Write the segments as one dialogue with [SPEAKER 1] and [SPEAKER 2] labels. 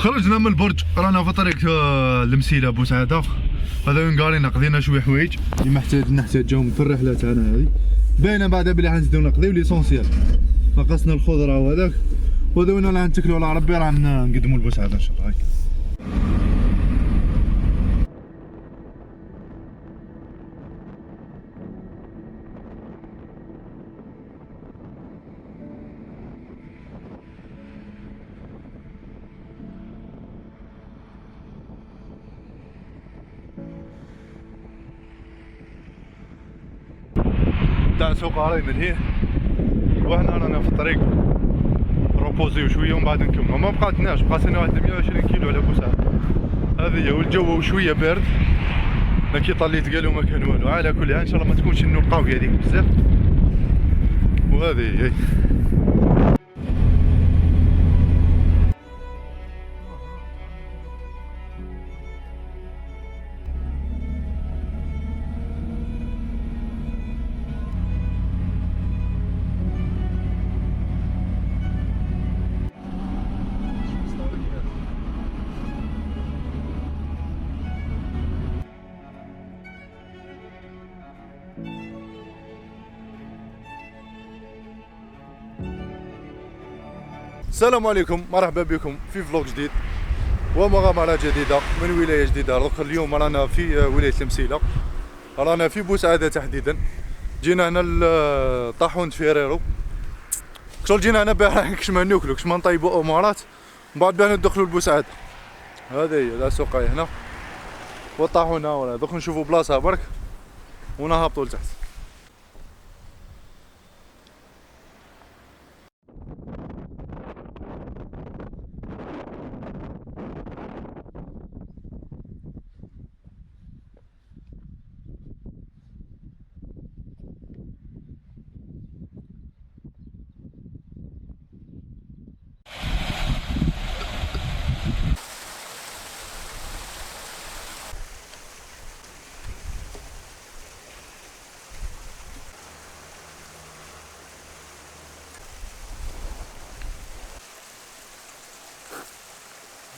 [SPEAKER 1] خرجنا من البرج، رانا في طريق المسيله بوسعاده. هذا وين قارينا قضينا شويه حوايج اللي نحتاجهم في الرحله تاعنا هذه. باينه بعدا بلي حنزيدو نقضيو ليسونسيال، نقصنا الخضره وهذاك، وهذا وين رانا نتكلوا على ربي، رانا نقدموا لبوسعاده ان شاء الله. هاي تاع سوق عراي من هيه، وحنا رانا في الطريق روبوزيو شويه ومن بعد نكملوا. ما بقاتناش، بقات لنا واحد 120 كيلو على بوسعاده هذه، والجو شويه بارد، كي طليت قالوا ما كان والو. على كل حال ان شاء الله ما تكونش انه قويه هذيك بزاف. وهذه هي السلام عليكم، مرحبا بكم في فلوق جديد ومغامرة جديدة من ولاية جديدة. دوك اليوم رانا في ولاية المسيلة، رانا في بوسعادة تحديدا. جينا هنا لطاحون فيريرو، شغل جينا هنا باش كش ما ناكلو، كش ما نطيبو امارات، من بعد باش ندخلو لبوسعادة. هذه هي لا سوقاي هنا والطاحون ها ولا. دوك نشوفو بلاصة برك ونهبطو لتحت.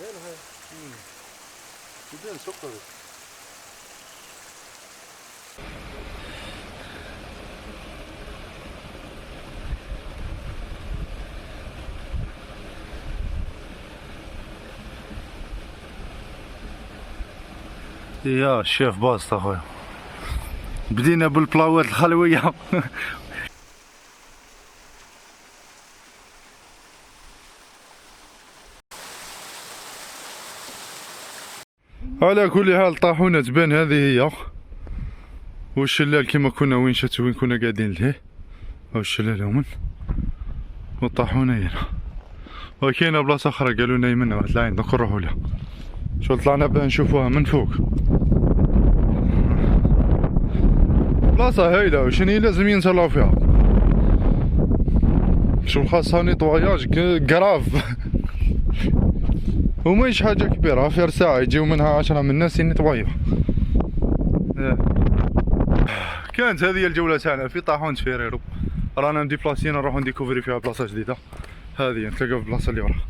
[SPEAKER 1] باينة هاي، سكر. يا الشيف باسط اخويا، بدينا بالبلاوات الخلويه. على كل حال طاحونه تبان هذه هي، والشلال كما كنا وين كنا قاعدين لهيه، هاو الشلال هومن والطاحونه هنا. وكاينه بلاصه اخرى قالوا لنا يمنا واحد العين، دوك نروحوا لها. شغل طلعنا باه نشوفوها من فوق. بلاصه هايله، وشني لازم ينتهلاو فيها، شغل خاصها نيطواياج كراف. وماهيش حاجه كبيره، في ساعه يجيو منها 10 من الناس ينيطوايو. كانت هذه الجوله تاعنا في طاحون فيريرو، رانا مديبلاسيين نروحو نديكوفري فيها بلاصه جديده. هذه نتلاقاو في البلاصه اللي وراها.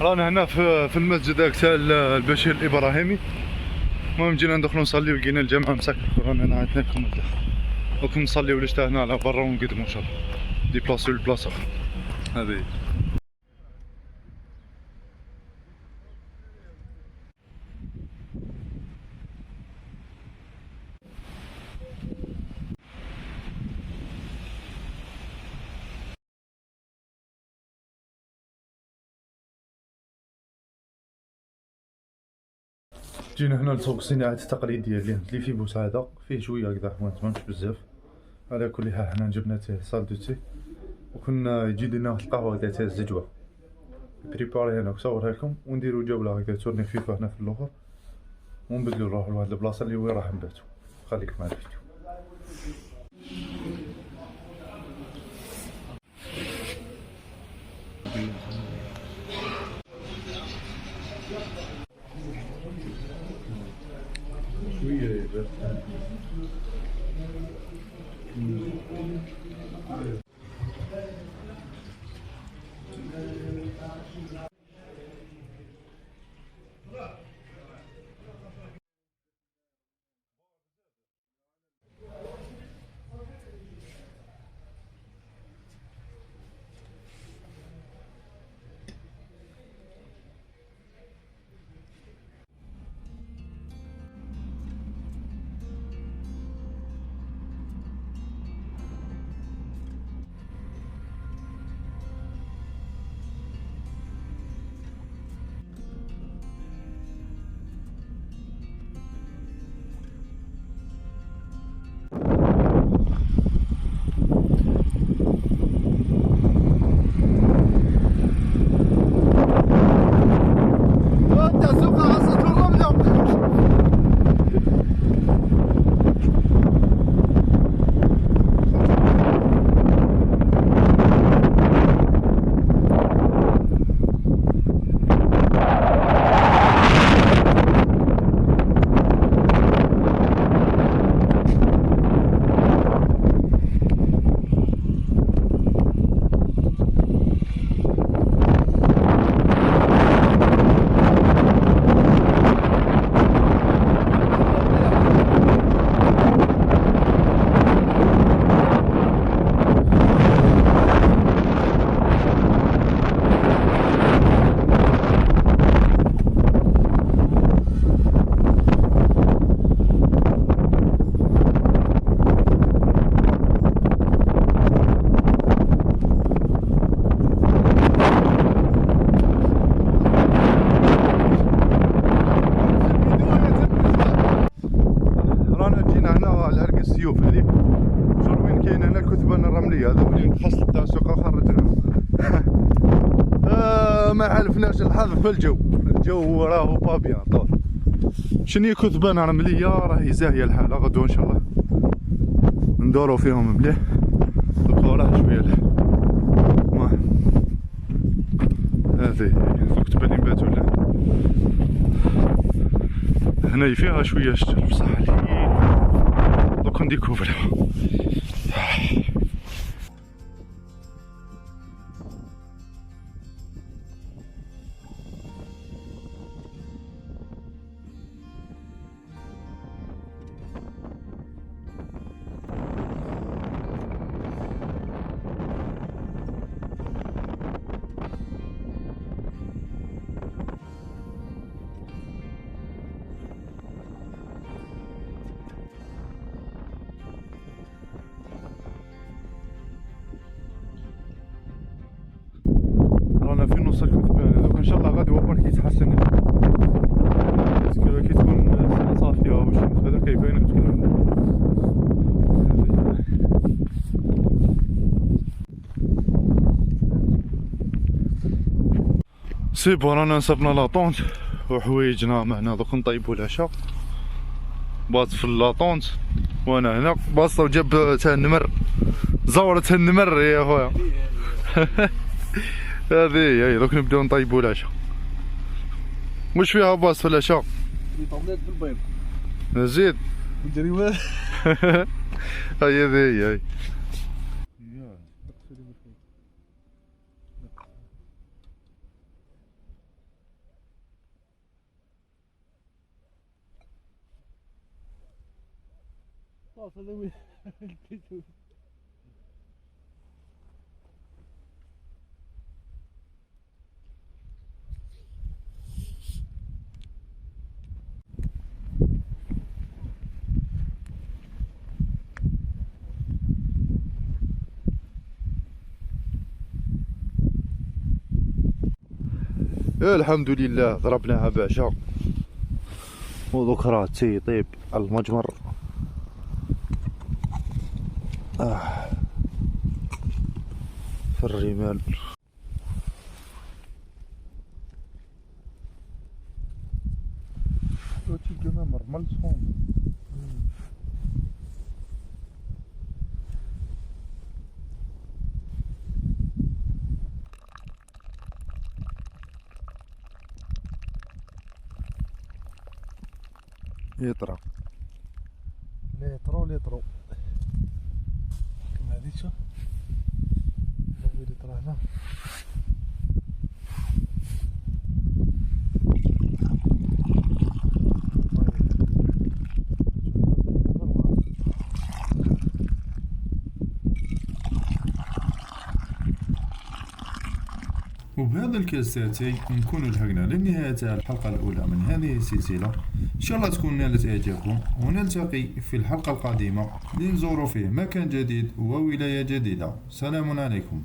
[SPEAKER 1] رانا هنا في المسجد هاك تاع البشير الابراهيمي. المهم جينا ندخلو نصليو، لقينا الجامع مسكر، رانا هنا عندنا لكم الداخل، دوك نصليو ليش هنا على برا ونقدمو ان شاء الله ديبلاسيو لبلاصه اخرى. هذه جينا هنا لسوق الصناعات التقليديه اللي في بوسعاده، فيه شويه هكذا حوايج ماهمش بزاف. على كل حال حنا جبنا تيه صال دو تي، وكنا يجي لنا واحد القهوه هكذا تاع الزجوه بريباري هنا نصورها لكم، ونديرو جوله هكذا تورني خفيفه هنا في الاخر، ونبدلو نروحو لواحد البلاصه اللي وين راح نباتو. خليك مع الفيديو.
[SPEAKER 2] السيوف هذيك شوف وين كاين هنا الكثبان الرمليه هذا ولي حصل تاع سوق خرجنا. ما حالفناش الحظ في الجو راهو با بيان طول. شني كثبان رمليه راهي زاهيه الحاله. غدوه ان شاء الله ندورو فيهم مليح. دوكا راه شويه هذه الكتبه اللي نباتو لها هنا فيها شويه شجر بصح دوكا نديكوفريو. رانا في نص الكثبان هذوك ان شاء الله غادي برك يتحسن كي تكون صافيه والشمس هذاك يبان تكون سيبو. رانا نصبنا لاطونت وحوايجنا معنا دوك نطيبو العشاء. باط في لاطونت وانا هنا باصه وجاب تاع النمر زورة النمر يا خويا. هذه هي دوك نبداو نطيبو العشاء. واش فيها باص في العشاء؟
[SPEAKER 3] طابلات بالبيض
[SPEAKER 2] زيد
[SPEAKER 3] والجريوات.
[SPEAKER 2] هاي هذه هي. الحمد لله ضربناها بعشاء وذكرى تيطيب المجمر. في الرمال يطرى
[SPEAKER 3] ليترو كما هذيك شوف ليترو هنا
[SPEAKER 2] وبهذا الكاساتي نكون لحقنا لنهاية الحلقة الأولى من هذه السلسلة. إن شاء الله تكون نالت إعجابكم، ونلتقي في الحلقة القادمة لنزور فيه مكان جديد وولاية جديدة. سلام عليكم.